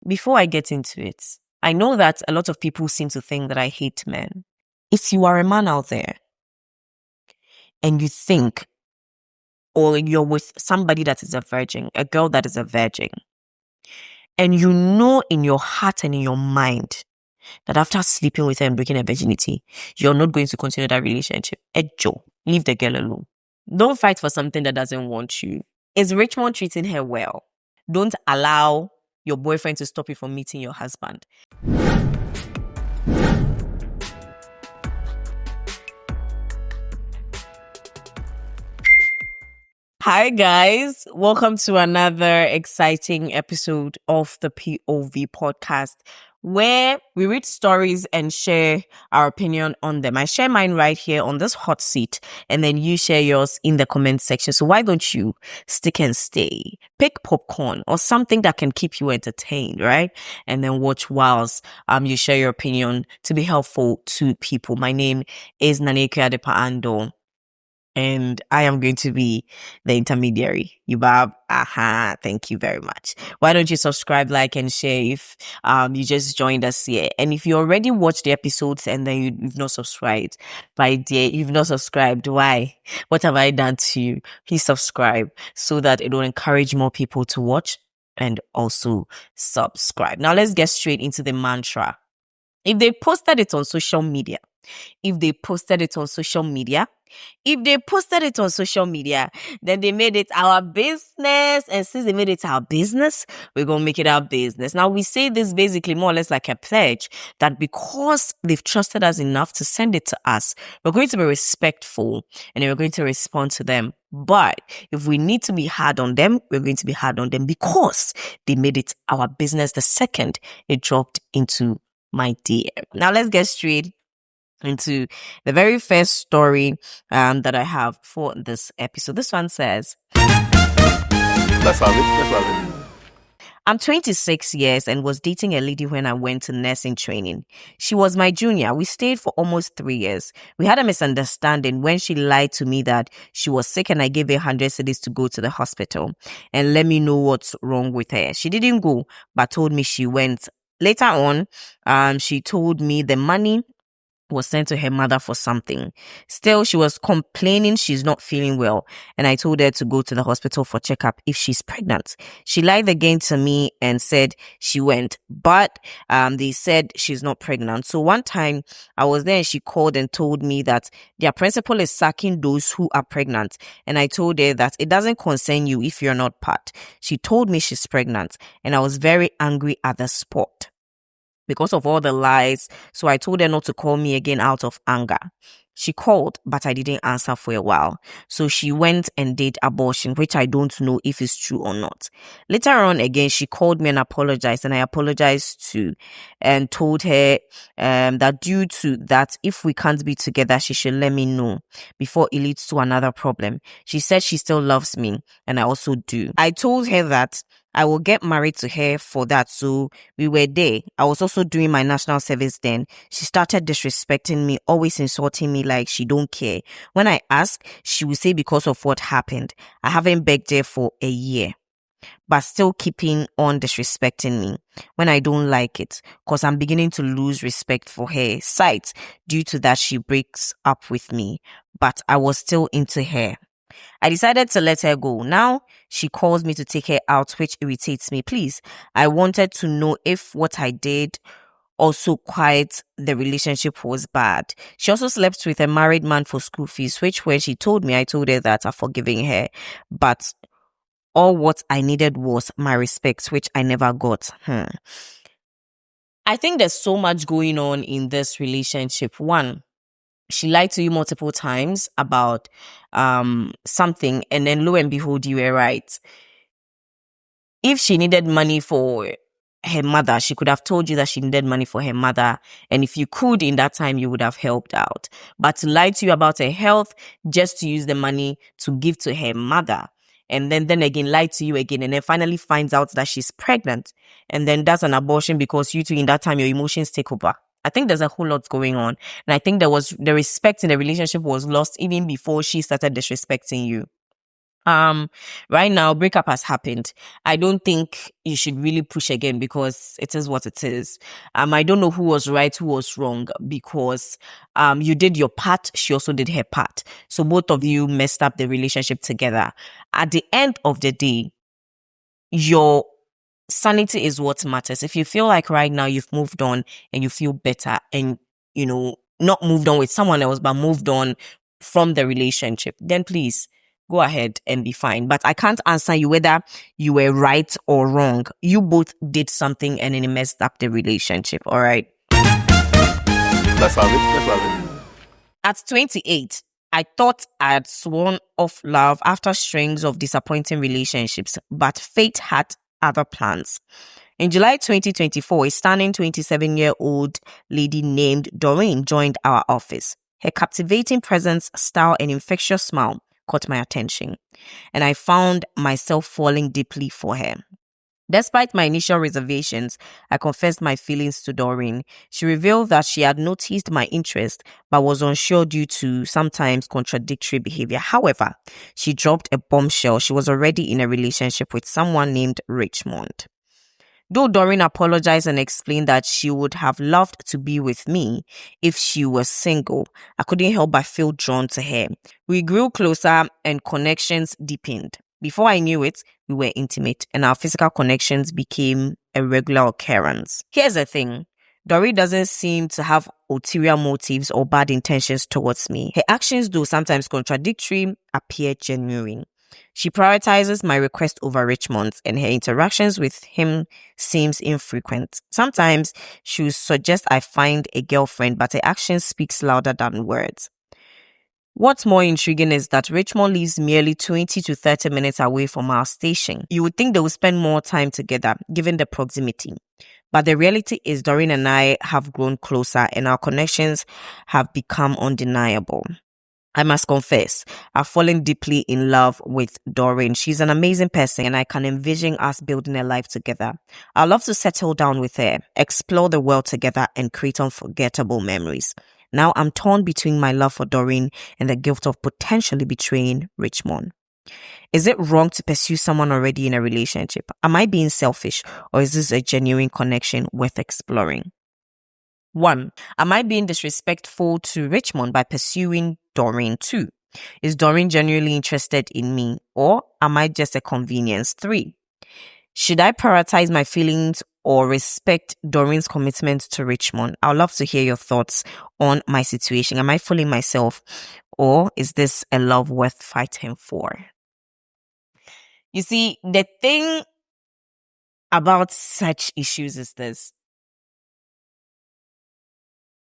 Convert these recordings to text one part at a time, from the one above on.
before I get into it, I know that a lot of people seem to think that I hate men. If you are a man out there and you think, or you're with somebody that is a virgin, a girl that is a virgin, and you know in your heart and in your mind that after sleeping with her and breaking her virginity, you're not going to continue that relationship, Ejo, leave the girl alone. Don't fight for something that doesn't want you. Is Richmond treating her well? Don't allow your boyfriend to stop you from meeting your husband. Hi guys, welcome to another exciting episode of the POV podcast where we read stories and share our opinion on them. I share mine right here on this hot seat and then you share yours in the comment section. So why don't you stick and stay? Pick popcorn or something that can keep you entertained, right? And then watch whilst you share your opinion to be helpful to people. My name is Naneke Adepa Ando. And I am going to be the intermediary. Yubab, thank you very much. Why don't you subscribe, like, and share if you just joined us here. And if you already watched the episodes and then you've not subscribed, my dear, you've not subscribed, why? What have I done to you? Please subscribe so that it will encourage more people to watch and also subscribe. Now let's get straight into the mantra. If they posted it on social media, then they made it our business. And since they made it our business, we're going to make it our business. Now, we say this basically more or less like a pledge that because they've trusted us enough to send it to us, we're going to be respectful and we're going to respond to them. But if we need to be hard on them, we're going to be hard on them because they made it our business the second it dropped into my DM. Now, let's get straight into the very first story that I have for this episode. This one says, Let's have it. I'm 26 years and was dating a lady when I went to nursing training. She was my junior. We stayed for almost 3 years. We had a misunderstanding when she lied to me that she was sick and I gave her 100 cedis to go to the hospital and let me know what's wrong with her. She didn't go, but told me she went. Later on, she told me the money was sent to her mother for something. Still, she was complaining she's not feeling well, and I told her to go to the hospital for checkup if she's pregnant. She lied again to me and said she went, but they said she's not pregnant. So one time I was there and she called and told me that their principal is sacking those who are pregnant, and I told her that it doesn't concern you if you're not part. She told me she's pregnant, and I was very angry at the spot because of all the lies. So I told her not to call me again out of anger. She called, but I didn't answer for a while. So she went and did abortion, which I don't know if it's true or not. Later on again, she called me and apologized, and I apologized too and told her that due to that, if we can't be together, she should let me know before it leads to another problem. She said she still loves me, and I also do. I told her that I will get married to her for that. So we were there. I was also doing my national service then. She started disrespecting me, always insulting me like she don't care. When I ask, she will say because of what happened. I haven't begged her for a year, but still keeping on disrespecting me when I don't like it, because I'm beginning to lose respect for her sight due to that she breaks up with me, but I was still into her. I decided to let her go. Now she calls me to take her out, which irritates me. Please, I wanted to know if what I did also quite the relationship was bad. She also slept with a married man for school fees, which when she told me, I told her that I'm forgiving her. But all what I needed was my respect, which I never got. I think there's so much going on in this relationship. One, she lied to you multiple times about something, and then lo and behold, you were right. If she needed money for her mother, she could have told you that she needed money for her mother, and if you could in that time, you would have helped out. But to lie to you about her health just to use the money to give to her mother, and then again lie to you again, and then finally finds out that she's pregnant, and then does an abortion because you two in that time your emotions take over. I think there's a whole lot going on. And I think there was the respect in the relationship was lost even before she started disrespecting you. Right now, breakup has happened. I don't think you should really push again because it is what it is. I don't know who was right, who was wrong, because you did your part, she also did her part. So both of you messed up the relationship together. At the end of the day, your sanity is what matters. If you feel like right now you've moved on and you feel better and, not moved on with someone else, but moved on from the relationship, then please go ahead and be fine. But I can't answer you whether you were right or wrong. You both did something and it messed up the relationship. All right. Let's have it. Let's have it. At 28, I thought I had sworn off love after strings of disappointing relationships, but fate had other plans. In July 2024, a stunning 27-year-old lady named Doreen joined our office. Her captivating presence, style, and infectious smile caught my attention, and I found myself falling deeply for her. Despite my initial reservations, I confessed my feelings to Doreen. She revealed that she had noticed my interest but was unsure due to sometimes contradictory behavior. However, she dropped a bombshell. She was already in a relationship with someone named Richmond. Though Doreen apologized and explained that she would have loved to be with me if she was single, I couldn't help but feel drawn to her. We grew closer and connections deepened. Before I knew it, we were intimate and our physical connections became a regular occurrence. Here's the thing. Doreen doesn't seem to have ulterior motives or bad intentions towards me. Her actions, though sometimes contradictory, appear genuine. She prioritizes my request over Richmond's, and her interactions with him seems infrequent. Sometimes she will suggest I find a girlfriend, but her actions speaks louder than words. What's more intriguing is that Richmond lives merely 20 to 30 minutes away from our station. You would think they would spend more time together, given the proximity. But the reality is Doreen and I have grown closer and our connections have become undeniable. I must confess, I've fallen deeply in love with Doreen. She's an amazing person and I can envision us building a life together. I'd love to settle down with her, explore the world together and create unforgettable memories. Now I'm torn between my love for Doreen and the guilt of potentially betraying Richmond. Is it wrong to pursue someone already in a relationship? Am I being selfish or is this a genuine connection worth exploring? 1. Am I being disrespectful to Richmond by pursuing Doreen? 2. Is Doreen genuinely interested in me or am I just a convenience? 3. Should I prioritize my feelings or respect Doreen's commitment to Richmond? I'd love to hear your thoughts on my situation. Am I fooling myself or is this a love worth fighting for? You see, the thing about such issues is this.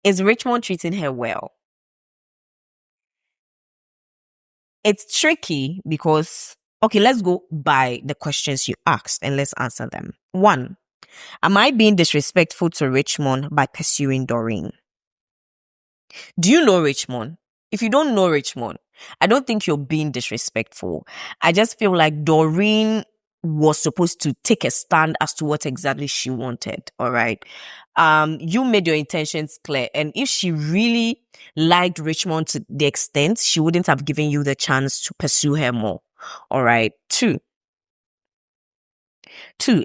Is Richmond treating her well? It's tricky because, okay, let's go by the questions you asked and let's answer them. 1. Am I being disrespectful to Richmond by pursuing Doreen? Do you know Richmond? If you don't know Richmond, I don't think you're being disrespectful. I just feel like Doreen was supposed to take a stand as to what exactly she wanted. All right. You made your intentions clear. And if she really liked Richmond to the extent, she wouldn't have given you the chance to pursue her more. All right. 2.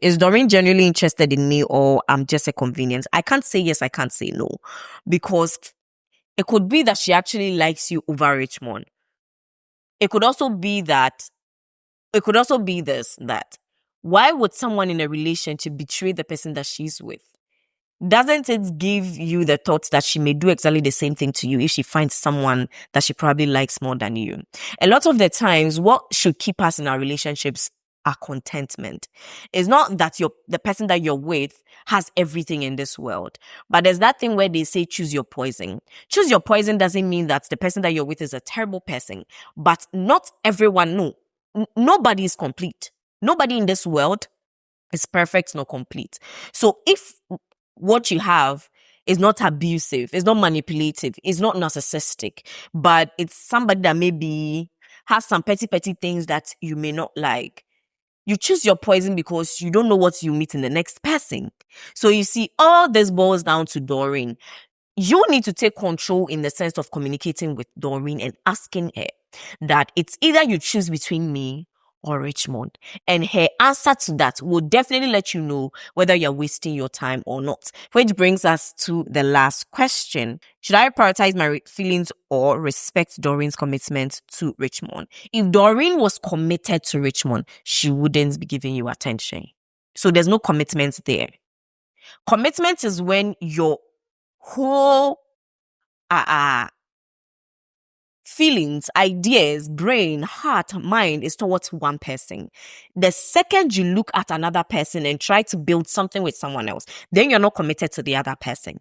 Is Doreen genuinely interested in me or I'm just a convenience? I can't say yes, I can't say no. Because it could be that she actually likes you over Richmond. It could also be that, that why would someone in a relationship betray the person that she's with? Doesn't it give you the thought that she may do exactly the same thing to you if she finds someone that she probably likes more than you? A lot of the times, what should keep us in our relationships are contentment. It's not that the person that you're with has everything in this world, but there's that thing where they say choose your poison. Choose your poison doesn't mean that the person that you're with is a terrible person, but not everyone, nobody is complete. Nobody in this world is perfect nor complete. So if what you have is not abusive, it's not manipulative, it's not narcissistic, but it's somebody that maybe has some petty things that you may not like, you choose your poison because you don't know what you meet in the next person. So you see, all this boils down to Doreen. You need to take control in the sense of communicating with Doreen and asking her, that it's either you choose between me or Richmond. And her answer to that will definitely let you know whether you're wasting your time or not. Which brings us to the last question. Should I prioritize my feelings or respect Doreen's commitment to Richmond? If Doreen was committed to Richmond, she wouldn't be giving you attention. So there's no commitment there. Commitment is when your whole feelings, ideas, brain, heart, mind is towards one person. The second you look at another person and try to build something with someone else, then you're not committed to the other person.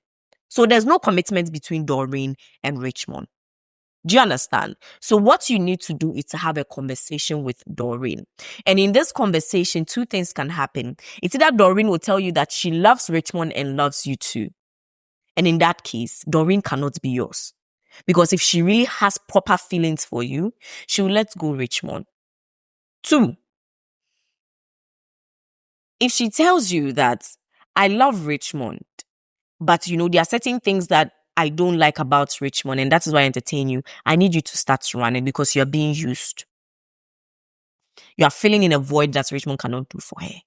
So there's no commitment between Doreen and Richmond. Do you understand? So what you need to do is to have a conversation with Doreen. And in this conversation, two things can happen. It's either Doreen will tell you that she loves Richmond and loves you too. And in that case, Doreen cannot be yours. Because if she really has proper feelings for you, she will let go Richmond. 2, if she tells you that I love Richmond, but there are certain things that I don't like about Richmond, and that is why I entertain you, I need you to start running because you're being used. You are filling in a void that Richmond cannot do for her.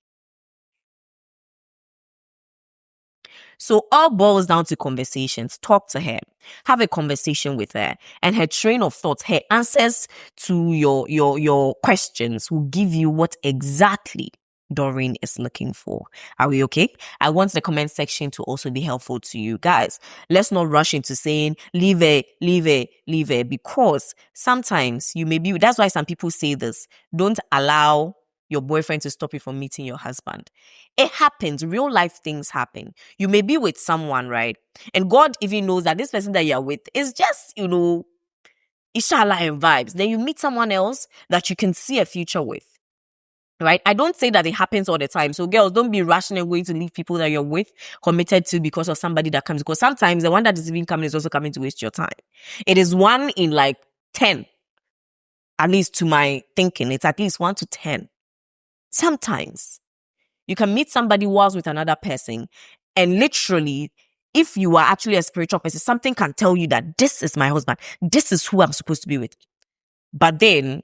So all boils down to conversations. Talk to her. Have a conversation with her. And her train of thought, her answers to your questions will give you what exactly Doreen is looking for. Are we okay? I want the comment section to also be helpful to you guys. Let's not rush into saying leave it, because sometimes you may be, that's why some people say this. Don't allow your boyfriend to stop you from meeting your husband. It happens. Real life things happen. You may be with someone, right? And God even knows that this person that you're with is just, inshallah and vibes. Then you meet someone else that you can see a future with. Right? I don't say that it happens all the time. So girls, don't be rational going to leave people that you're with, committed to, because of somebody that comes. Because sometimes the one that is even coming is also coming to waste your time. It is 1 in like 10. At least to my thinking, it's at least 1 to 10. Sometimes you can meet somebody whilst with another person, and literally, if you are actually a spiritual person, something can tell you that this is my husband. This is who I'm supposed to be with. But then,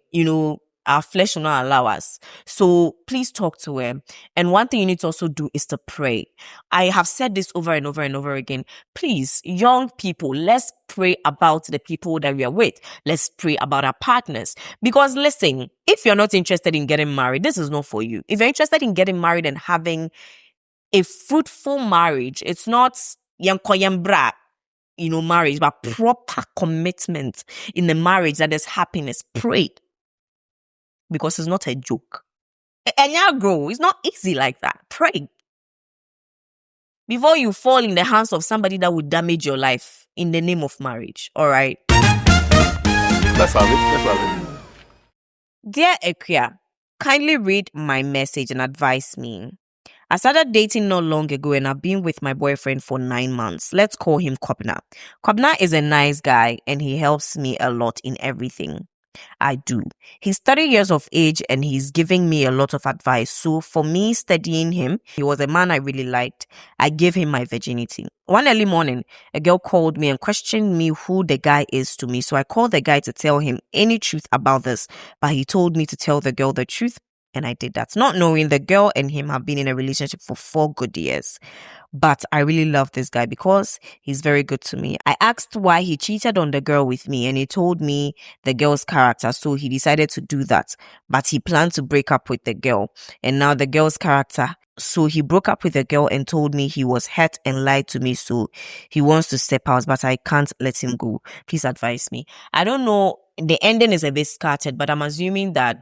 our flesh will not allow us. So please talk to him. And one thing you need to also do is to pray. I have said this over and over and over again. Please, young people, let's pray about the people that we are with. Let's pray about our partners. Because listen, if you're not interested in getting married, this is not for you. If you're interested in getting married and having a fruitful marriage, it's not marriage, but proper commitment in the marriage that there's happiness. Pray. Because it's not a joke. And y'all grow. It's not easy like that. Pray. Before you fall in the hands of somebody that would damage your life in the name of marriage. All right? Let's have it. Dear Ekia, kindly read my message and advise me. I started dating not long ago and I've been with my boyfriend for 9 months. Let's call him Kobna. Kobna is a nice guy and he helps me a lot in everything I do. He's 30 years of age and he's giving me a lot of advice. So for me, studying him, he was a man I really liked. I gave him my virginity. One early morning, a girl called me and questioned me who the guy is to me. So I called the guy to tell him any truth about this, but he told me to tell the girl the truth. And I did that, not knowing the girl and him have been in a relationship for 4 good years. But I really love this guy because he's very good to me. I asked why he cheated on the girl with me and he told me the girl's character. So he decided to do that. But he planned to break up with the girl. And now the girl's character. So he broke up with the girl and told me he was hurt and lied to me. So he wants to step out, but I can't let him go. Please advise me. I don't know. The ending is a bit scattered, but I'm assuming that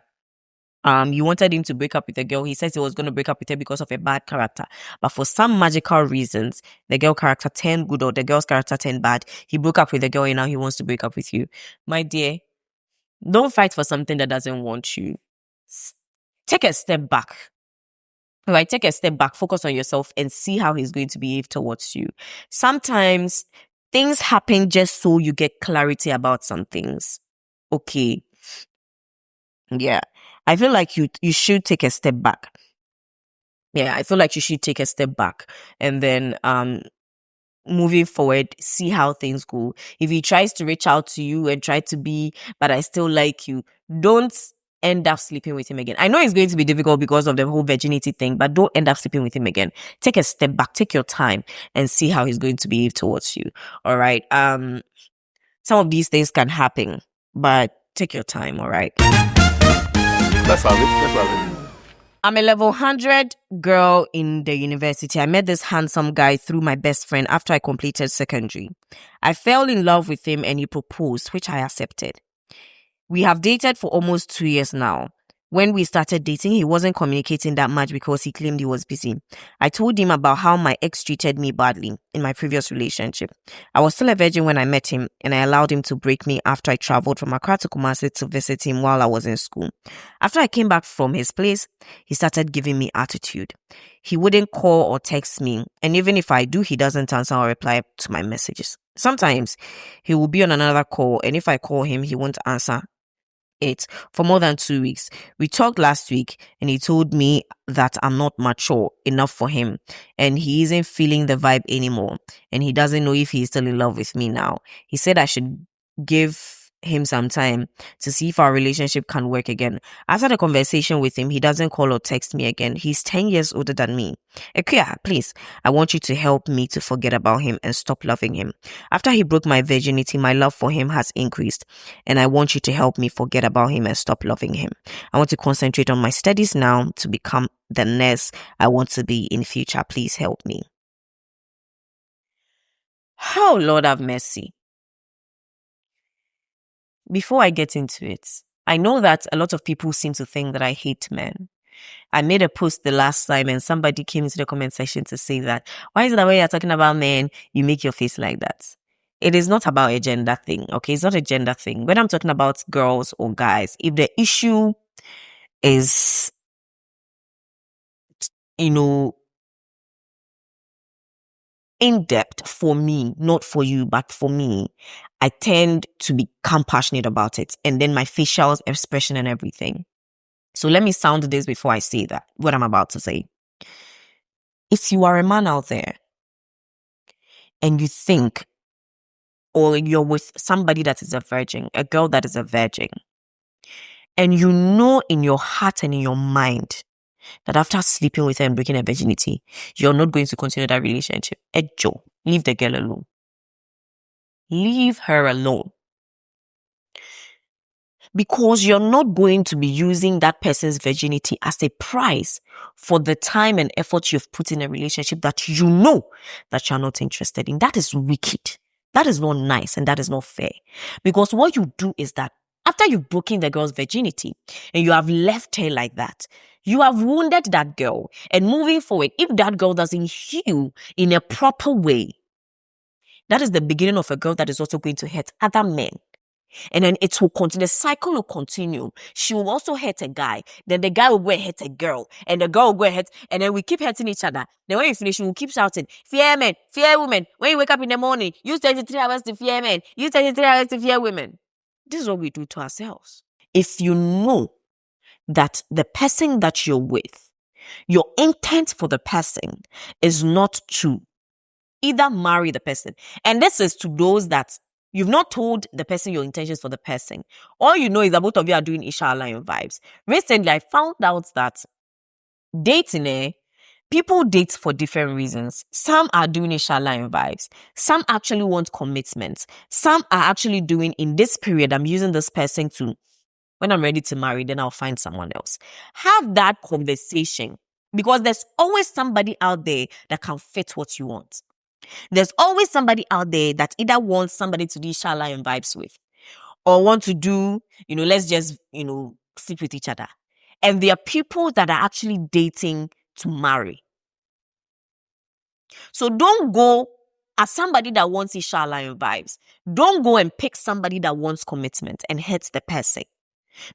you wanted him to break up with the girl. He says he was going to break up with her because of a bad character. But for some magical reasons, the girl character turned good or the girl's character turned bad. He broke up with the girl and now he wants to break up with you. My dear, don't fight for something that doesn't want you. Take a step back. Right? Take a step back, focus on yourself and see how he's going to behave towards you. Sometimes things happen just so you get clarity about some things. Okay. Yeah. I feel like you should take a step back. Yeah, I feel like you should take a step back and then moving forward, see how things go. If he tries to reach out to you and try to be, but I still like you, don't end up sleeping with him again. I know it's going to be difficult because of the whole virginity thing, but don't end up sleeping with him again. Take a step back, take your time and see how he's going to behave towards you. All right. Some of these things can happen, but take your time. All right. Let's have it. Let's have it. I'm a level 100 girl in the university. I met this handsome guy through my best friend after I completed secondary. I fell in love with him and he proposed, which I accepted. We have dated for almost 2 years now. When we started dating, he wasn't communicating that much because he claimed he was busy. I told him about how my ex treated me badly in my previous relationship. I was still a virgin when I met him, and I allowed him to break me after I traveled from Accra to Kumasi to visit him while I was in school. After I came back from his place, he started giving me attitude. He wouldn't call or text me, and even if I do, he doesn't answer or reply to my messages. Sometimes he will be on another call, and if I call him, he won't answer it for more than 2 weeks. We talked last week and he told me that I'm not mature enough for him and he isn't feeling the vibe anymore and he doesn't know if he's still in love with me now. He said I should give him some time to see if our relationship can work again. After the conversation with him, he doesn't call or text me again. He's 10 years older than me. Ekuya, please, I want you to help me to forget about him and stop loving him. After he broke my virginity, my love for him has increased and I want you to help me forget about him and stop loving him. I want to concentrate on my studies now to become the nurse I want to be in future. Please help me. Oh, Lord have mercy. Before I get into it, I know that a lot of people seem to think that I hate men. I made a post the last time and somebody came into the comment section to say that, why is it that when you're talking about men, you make your face like that? It is not about a gender thing, okay? It's not a gender thing. When I'm talking about girls or guys, if the issue is, in depth for me, not for you, but for me, I tend to become passionate about it. And then my facial expression and everything. So let me sound this before I say that, what I'm about to say. If you are a man out there and you think, or you're with somebody that is a virgin, a girl that is a virgin, and you know in your heart and in your mind that after sleeping with her and breaking her virginity, you're not going to continue that relationship, Joe, leave the girl alone. Leave her alone. Because you're not going to be using that person's virginity as a price for the time and effort you've put in a relationship that you know that you're not interested in. That is wicked. That is not nice and that is not fair. Because what you do is that after you've broken the girl's virginity and you have left her like that, you have wounded that girl. And moving forward, if that girl doesn't heal in a proper way, that is the beginning of a girl that is also going to hurt other men. And then it will continue. The cycle will continue. She will also hurt a guy. Then the guy will go and hurt a girl. And the girl will go and hurt. And then we keep hurting each other. Then when you finish, we will keep shouting, fear men, fear women. When you wake up in the morning, use 23 hours to fear men. Use 23 hours to fear women. This is what we do to ourselves. If you know that the person that you're with, your intent for the person is not to either marry the person. And this is to those that you've not told the person your intentions for the person. All you know is that both of you are doing Isha Lion vibes. Recently, I found out that dating, people date for different reasons. Some are doing Isha Lion vibes. Some actually want commitment. Some are actually doing, in this period, I'm using this person to, when I'm ready to marry, then I'll find someone else. Have that conversation because there's always somebody out there that can fit what you want. There's always somebody out there that either wants somebody to do Shala and vibes with or want to do, let's just, sleep with each other. And there are people that are actually dating to marry. So don't go as somebody that wants Shala and vibes. Don't go and pick somebody that wants commitment and hurt the person.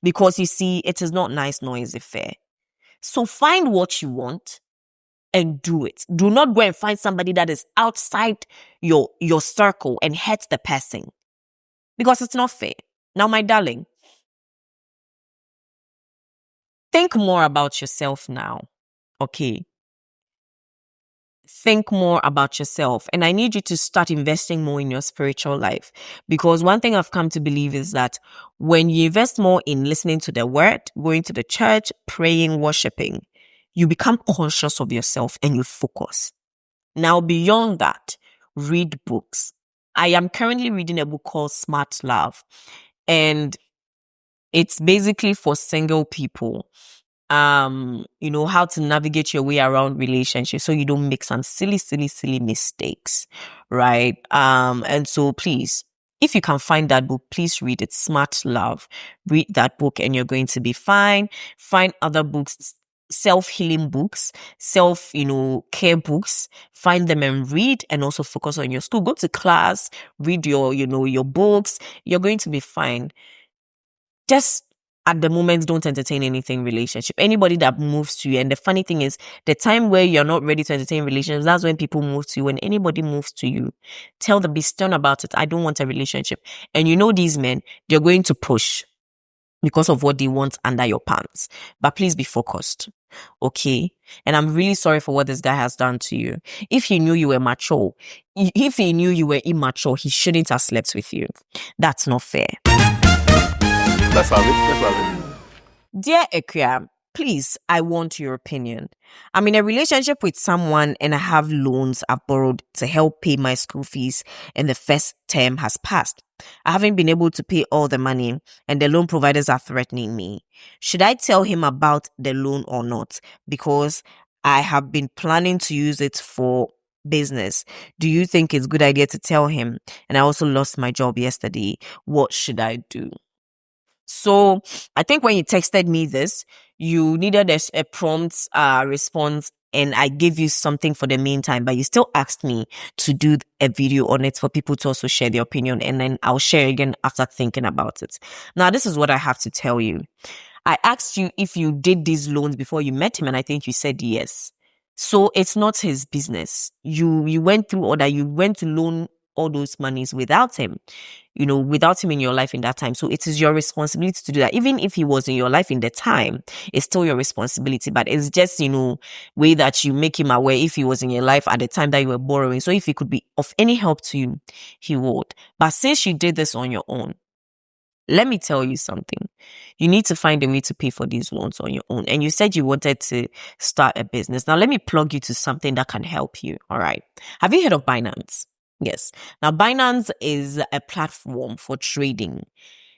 Because you see, it is not nice, nor is it fair. So find what you want and do it. Do not go and find somebody that is outside your circle and hurt the person because it's not fair. Now, my darling, think more about yourself now, okay? think more about yourself. And I need you to start investing more in your spiritual life. Because one thing I've come to believe is that when you invest more in listening to the word, going to the church, praying, worshiping, you become conscious of yourself and you focus. Now, beyond that, read books. I am currently reading a book called Smart Love, and it's basically for single people. How to navigate your way around relationships so you don't make some silly mistakes, right? And so please, if you can find that book, please read it. Smart Love. Read that book and you're going to be fine. Find other books, self-healing books, care books. Find them and read, and also focus on your school. Go to class, read your books. You're going to be fine. Just at the moment, don't entertain anything relationship. Anybody that moves to you. And the funny thing is, the time where you're not ready to entertain relationships, that's when people move to you. When anybody moves to you, tell them, be stern about it. I don't want a relationship. And these men, they're going to push because of what they want under your pants. But please be focused. Okay? And I'm really sorry for what this guy has done to you. If he knew you were mature, if he knew you were immature, he shouldn't have slept with you. That's not fair. Let's have it. Dear Ekia, please, I want your opinion. I'm in a relationship with someone and I have loans I've borrowed to help pay my school fees, and the first term has passed. I haven't been able to pay all the money and the loan providers are threatening me. Should I tell him about the loan or not? Because I have been planning to use it for business. Do you think it's a good idea to tell him? And I also lost my job yesterday. What should I do? So I think when you texted me this, you needed a prompt response, and I gave you something for the meantime, but you still asked me to do a video on it for people to also share their opinion, and then I'll share again after thinking about it. Now, this is what I have to tell you. I asked you if you did these loans before you met him, and I think you said yes. So it's not his business. You went through all that. You went to loan all those monies without him, without him in your life in that time. So it is your responsibility to do that. Even if he was in your life in the time, it's still your responsibility. But it's just, way that you make him aware if he was in your life at the time that you were borrowing. So if he could be of any help to you, he would. But since you did this on your own, let me tell you something. You need to find a way to pay for these loans on your own. And you said you wanted to start a business. Now, let me plug you to something that can help you. All right. Have you heard of Binance? Yes. Now, Binance is a platform for trading.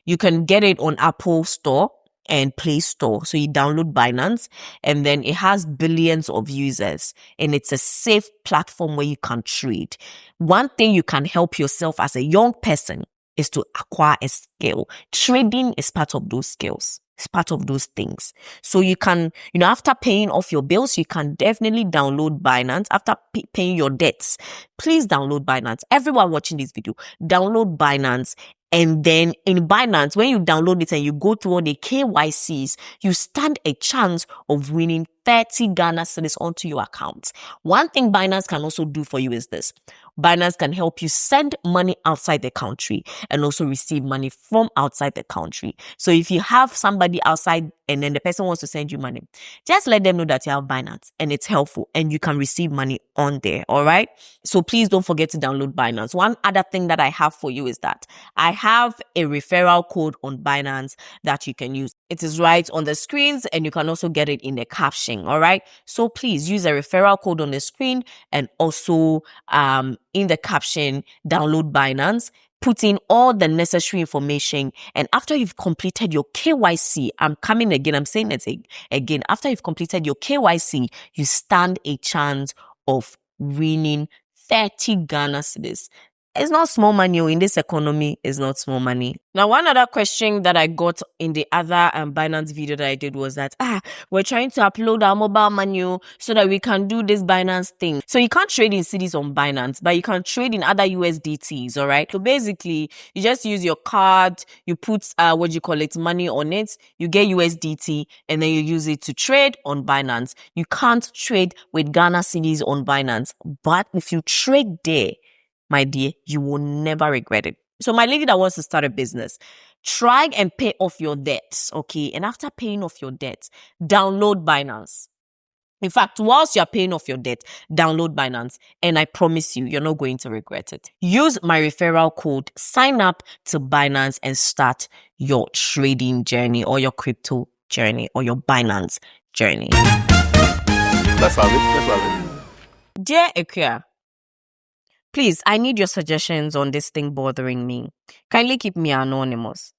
You can get it on Apple Store and Play Store. So you download Binance, and then it has billions of users, and it's a safe platform where you can trade. One thing you can help yourself as a young person is to acquire a skill. Trading is part of those skills. It's part of those things. So you can, after paying off your bills, you can definitely download Binance. After paying your debts, please download Binance. Everyone watching this video, download Binance. And then in Binance, when you download it and you go through all the KYCs, you stand a chance of winning 30 Ghana cedis onto your account. One thing Binance can also do for you is this. Binance can help you send money outside the country and also receive money from outside the country. So if you have somebody outside and then the person wants to send you money, just let them know that you have Binance and it's helpful and you can receive money on there. All right. So please don't forget to download Binance. One other thing that I have for you is that I have a referral code on Binance that you can use. It is right on the screens and you can also get it in the caption. All right. So please use a referral code on the screen and also in the caption, download Binance, put in all the necessary information. And after you've completed your KYC, I'm saying it again. After you've completed your KYC, you stand a chance of winning 30 Ghana cedis. It's not small money. In this economy, it's not small money. Now, one other question that I got in the other Binance video that I did was that, we're trying to upload our mobile money so that we can do this Binance thing. So you can't trade in cedis on Binance, but you can trade in other USDTs, all right? So basically, you just use your card, you put, money on it, you get USDT, and then you use it to trade on Binance. You can't trade with Ghana cedis on Binance, but if you trade there, my dear, you will never regret it. So my lady that wants to start a business, try and pay off your debts, okay? And after paying off your debts, download Binance. In fact, whilst you're paying off your debt, download Binance, and I promise you, you're not going to regret it. Use my referral code, sign up to Binance, and start your trading journey or your crypto journey or your Binance journey. Let's have it. Dear Ekia, please, I need your suggestions on this thing bothering me. Kindly keep me anonymous.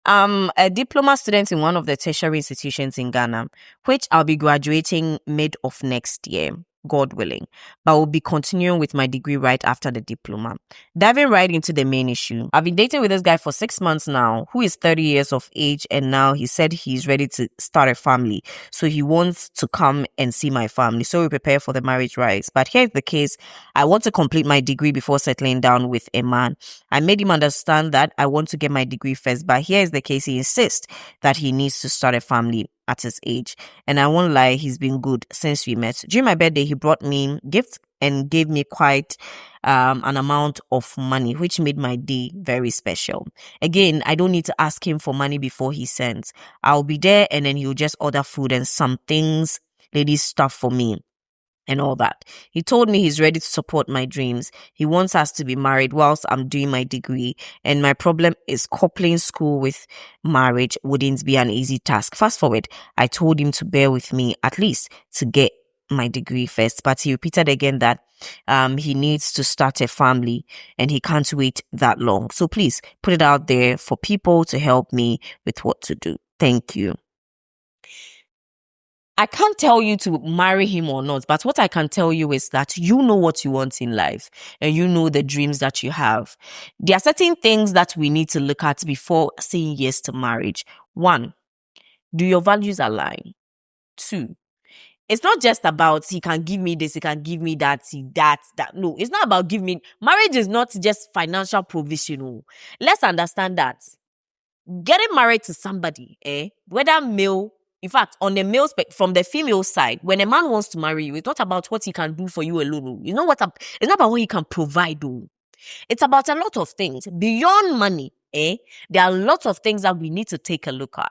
I'm a diploma student in one of the tertiary institutions in Ghana, which I'll be graduating mid of next year, God willing, but will be continuing with my degree right after the diploma. Diving right into the main issue, I've been dating with this guy for 6 months now, who is 30 years of age, and now he said he's ready to start a family. So he wants to come and see my family, so we prepare for the marriage rites. But here's the case: I want to complete my degree before settling down with a man. I made him understand that I want to get my degree first, but here's the case: he insists that he needs to start a family at his age. And I won't lie, he's been good since we met. During my birthday, he brought me gifts and gave me quite an amount of money, which made my day very special. Again, I don't need to ask him for money before he sends. I'll be there, and then he'll just order food and some things, ladies stuff for me and all that. He told me he's ready to support my dreams. He wants us to be married whilst I'm doing my degree, and my problem is coupling school with marriage wouldn't be an easy task. Fast forward, I told him to bear with me at least to get my degree first, but he repeated again that he needs to start a family and he can't wait that long. So please put it out there for people to help me with what to do. Thank you. I can't tell you to marry him or not, but what I can tell you is that you know what you want in life and you know the dreams that you have. There are certain things that we need to look at before saying yes to marriage. 1, do your values align? 2, it's not just about he can give me this, he can give me that, that. No, it's not about give me. Marriage is not just financial provision. Let's understand that. Getting married to somebody, whether male, in fact, on the male from the female side, when a man wants to marry you, it's not about what he can do for you alone. You know what? It's not about what he can provide. It's about a lot of things beyond money. There are lots of things that we need to take a look at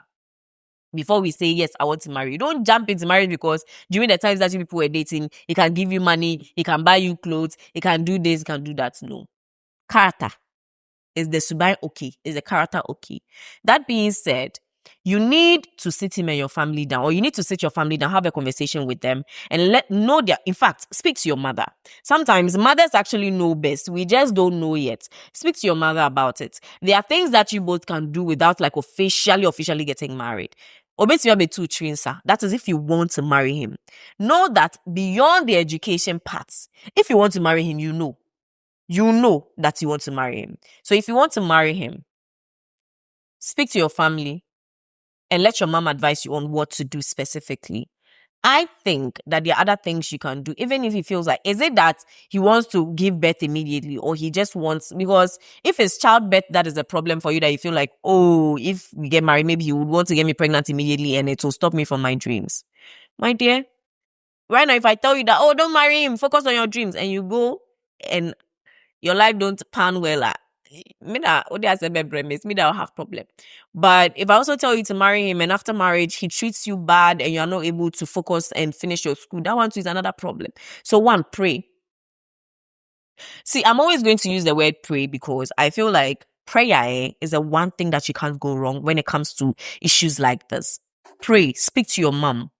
before we say, yes, I want to marry you. Don't jump into marriage because during the times that you people were dating, he can give you money, he can buy you clothes, he can do this, he can do that. No. Character. Is the subai okay? Is the character okay? That being said, you need to sit him and your family down, or you need to sit your family down, have a conversation with them, and in fact, speak to your mother. Sometimes mothers actually know best. We just don't know yet. Speak to your mother about it. There are things that you both can do without like officially getting married. That is if you want to marry him. Know that beyond the education parts, if you want to marry him, you know that you want to marry him. So if you want to marry him, speak to your family and let your mom advise you on what to do specifically. I think that there are other things you can do, even if he feels like, is it that he wants to give birth immediately, or he just wants, because if it's childbirth that is a problem for you, that you feel like, oh, if we get married, maybe he would want to get me pregnant immediately and it will stop me from my dreams. My dear, right now, if I tell you that, oh, don't marry him, focus on your dreams, and you go and your life don't pan well, me that I'll have problem. But if I also tell you to marry him and after marriage he treats you bad and you're not able to focus and finish your school, that one too is another problem. So 1, pray. See, I'm always going to use the word pray because I feel like prayer is the one thing that you can't go wrong when it comes to issues like this. Pray, speak to your mom,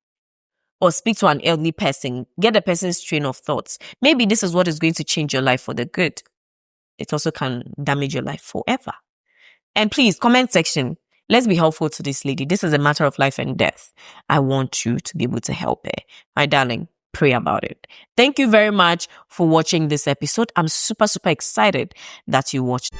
or speak to an elderly person, get the person's train of thoughts. Maybe this is what is going to change your life for the good. It also can damage your life forever. And please, comment section, let's be helpful to this lady. This is a matter of life and death. I want you to be able to help her. My darling, pray about it. Thank you very much for watching this episode. I'm super, super excited that you watched.